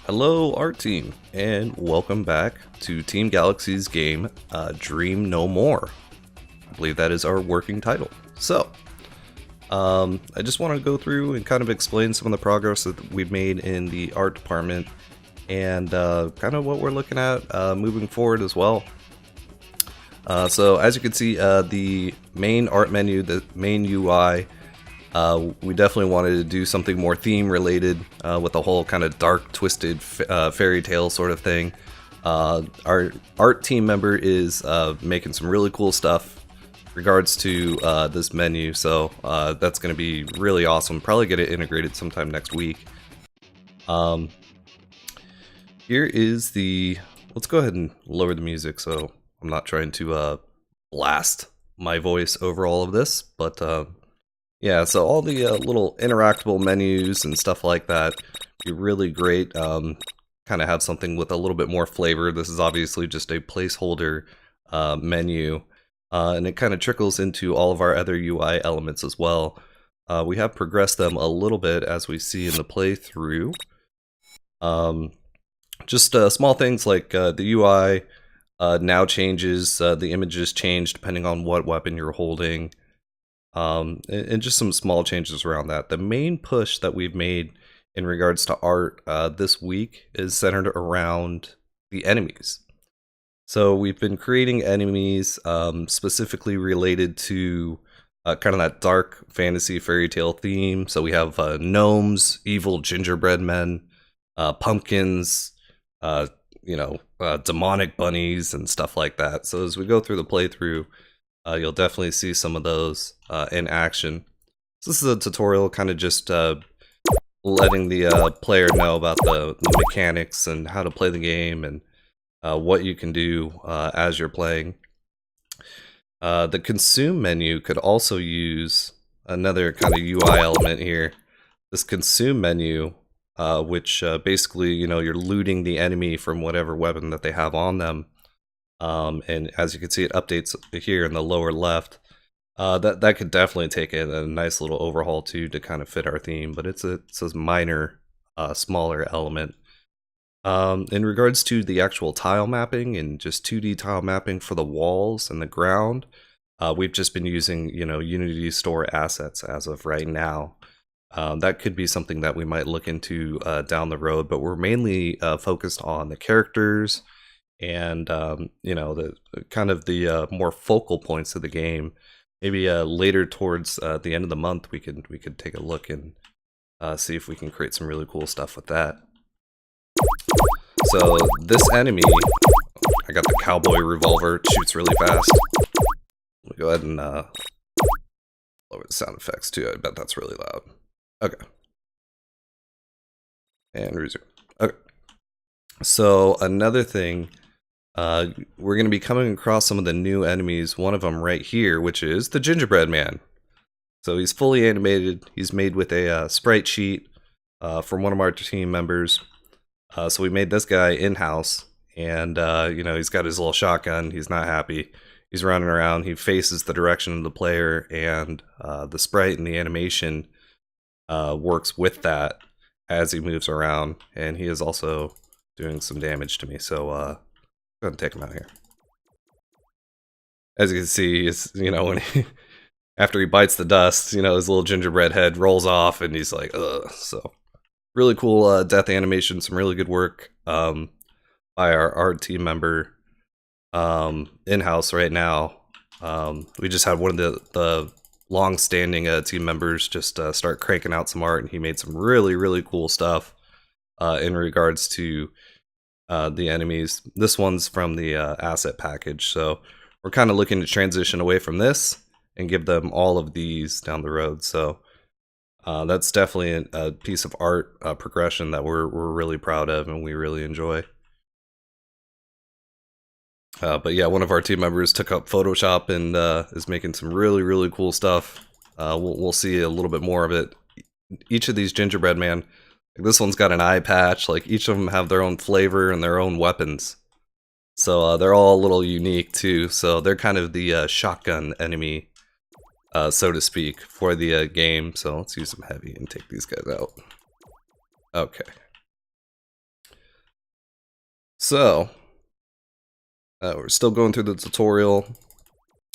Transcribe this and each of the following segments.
Hello, art team, and welcome back to Team Galaxy's game, Dream No More. I believe that is our working title. So, I just want to go through and kind of explain some of the progress that we've made in the art department and kind of what we're looking at moving forward as well. So, as you can see, the main art menu, the main UI, we definitely wanted to do something more theme related with the whole kind of dark, twisted fairy tale sort of thing. Our art team member is making some really cool stuff regards to this menu, so that's going to be really awesome. Probably get it integrated sometime next week. Here is the... Let's go ahead and lower the music so I'm not trying to blast my voice over all of this, but yeah, so all the little interactable menus and stuff like that be really great. Kind of have something with a little bit more flavor. This is obviously just a placeholder menu, and it kind of trickles into all of our other UI elements as well. We have progressed them a little bit as we see in the playthrough. Just small things like the UI now changes, the images change depending on what weapon you're holding. And just some small changes around that. The main push that we've made in regards to art this week is centered around the enemies. So we've been creating enemies specifically related to kind of that dark fantasy fairy tale theme. So we have gnomes, evil gingerbread men, pumpkins, demonic bunnies and stuff like that. So as we go through the playthrough, you'll definitely see some of those in action. So this is a tutorial kind of just letting the player know about the mechanics and how to play the game and what you can do as you're playing. The consume menu could also use another kind of UI element here. This consume menu, which basically, you're looting the enemy from whatever weapon that they have on them. And as you can see, it updates here in the lower left. That could definitely take a nice little overhaul too to kind of fit our theme, but it's a minor, smaller element. In regards to the actual tile mapping and just 2D tile mapping for the walls and the ground, we've just been using Unity Store assets as of right now. That could be something that we might look into down the road, but we're mainly focused on the characters and the kind of the more focal points of the game. Maybe later towards the end of the month we could take a look and see if we can create some really cool stuff with that. So this enemy, I got the cowboy revolver, it shoots really fast. Let me go ahead and lower the sound effects too. I bet that's really loud. Okay, and resume. Okay, so another thing, we're going to be coming across some of the new enemies, one of them right here, which is the gingerbread man. So he's fully animated, he's made with a sprite sheet from one of our team members. So we made this guy in-house, and he's got his little shotgun, he's not happy. He's running around, he faces the direction of the player, and the sprite and the animation works with that as he moves around, and he is also doing some damage to me, so go ahead and take him out here. As you can see, it's, when after he bites the dust, his little gingerbread head rolls off and he's like, ugh. So really cool death animation, some really good work by our art team member in-house right now. We just had one of the long-standing team members just start cranking out some art, and he made some really cool stuff in regards to the enemies. This one's from the asset package, so we're kind of looking to transition away from this and give them all of these down the road. So that's definitely a piece of art progression that we're really proud of and we really enjoy. But yeah, one of our team members took up Photoshop and is making some really cool stuff. We'll see a little bit more of it. Each of these gingerbread man, like this one's got an eye patch, like each of them have their own flavor and their own weapons. So they're all a little unique too, so they're kind of the shotgun enemy, so to speak, for the game. So let's use some heavy and take these guys out. Okay. So, we're still going through the tutorial,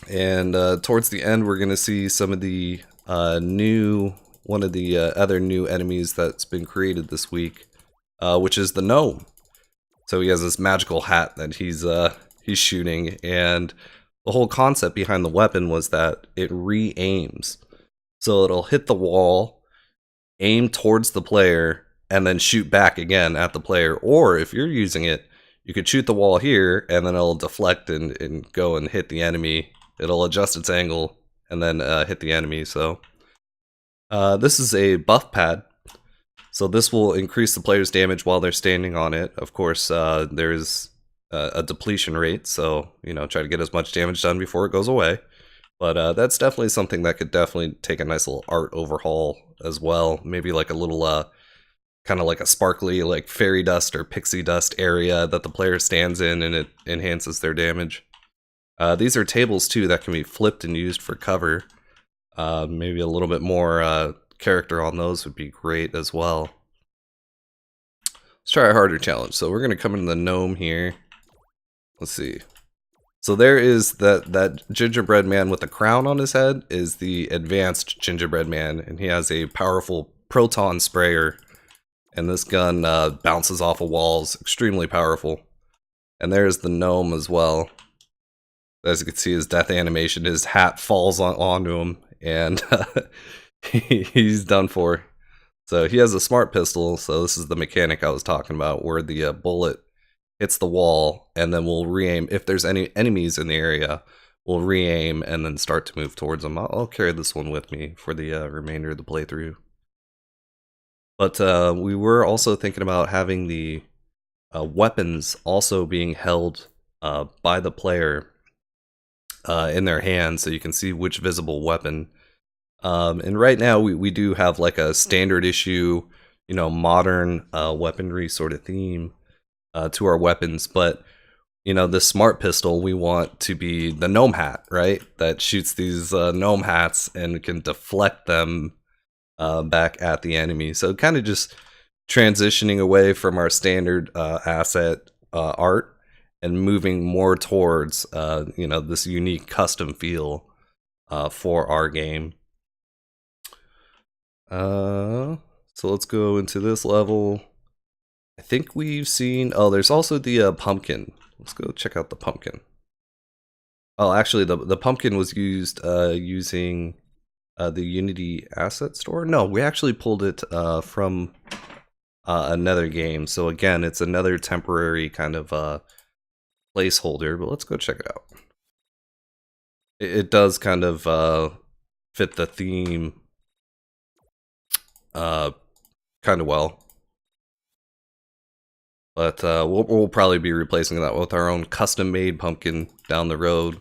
and towards the end we're going to see some of the one of the other new enemies that's been created this week, which is the gnome. So he has this magical hat that he's shooting, and the whole concept behind the weapon was that it re-aims. So it'll hit the wall, aim towards the player, and then shoot back again at the player. Or if you're using it, you could shoot the wall here, and then it'll deflect and go and hit the enemy. It'll adjust its angle and then hit the enemy. So this is a buff pad. So this will increase the player's damage while they're standing on it. Of course, there's a depletion rate, so try to get as much damage done before it goes away. But that's definitely something that could definitely take a nice little art overhaul as well. Maybe like a little, kind of like a sparkly, like fairy dust or pixie dust area that the player stands in, and it enhances their damage. These are tables too that can be flipped and used for cover. Maybe a little bit more character on those would be great as well. Let's try a harder challenge. So we're going to come into the gnome here. Let's see. So there is that gingerbread man with a crown on his head is the advanced gingerbread man, and he has a powerful proton sprayer, and this gun bounces off of walls, extremely powerful. And there's the gnome as well. As you can see, his death animation, his hat falls onto him, and he's done for. So he has a smart pistol, so this is the mechanic I was talking about, where the bullet hits the wall, and then we'll re-aim. If there's any enemies in the area, we'll re-aim and then start to move towards them. I'll carry this one with me for the remainder of the playthrough. But we were also thinking about having the weapons also being held by the player in their hands, so you can see which visible weapon. And right now we do have like a standard issue, modern weaponry sort of theme to our weapons, but the smart pistol we want to be the gnome hat, right? That shoots these gnome hats and can deflect them back at the enemy. So kind of just transitioning away from our standard asset art and moving more towards this unique custom feel for our game. So let's go into this level. I think we've seen, there's also the pumpkin. Let's go check out the pumpkin. Oh, actually the pumpkin was used using the Unity asset store. No, we actually pulled it from another game. So again, it's another temporary kind of placeholder, but let's go check it out. It does kind of fit the theme kind of well. But we'll probably be replacing that with our own custom-made pumpkin down the road.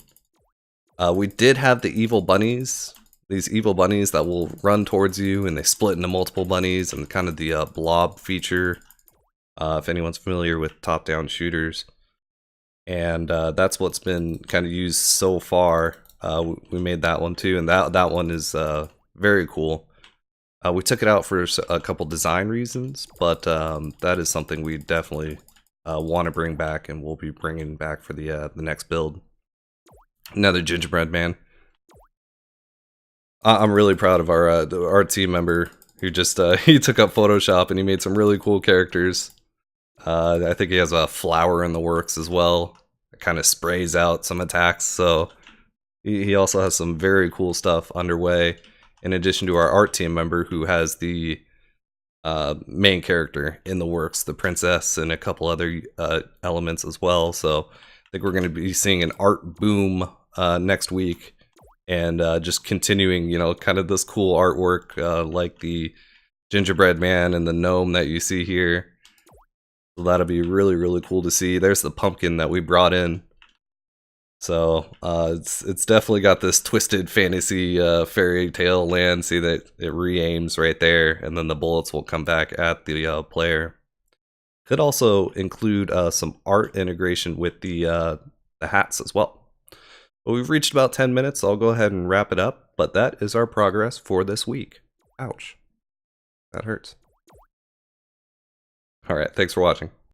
We did have the evil bunnies. These evil bunnies that will run towards you, and they split into multiple bunnies, and kind of the blob feature, if anyone's familiar with top-down shooters. And that's what's been kind of used so far. We made that one too, and that one is very cool. We took it out for a couple design reasons, but that is something we definitely want to bring back, and we'll be bringing back for the next build. Another gingerbread man. I'm really proud of our team member who just he took up Photoshop and he made some really cool characters. I think he has a flower in the works as well. It kind of sprays out some attacks, so he also has some very cool stuff underway. In addition to our art team member who has the main character in the works, the princess, and a couple other elements as well. So I think we're going to be seeing an art boom next week, and just continuing, kind of this cool artwork like the gingerbread man and the gnome that you see here. So that'll be really, really cool to see. There's the pumpkin that we brought in. So it's definitely got this twisted fantasy fairy tale land. See that it re-aims right there, and then the bullets will come back at the player. Could also include some art integration with the hats as well. But we've reached about 10 minutes, so I'll go ahead and wrap it up. But that is our progress for this week. Ouch. That hurts. Alright, thanks for watching.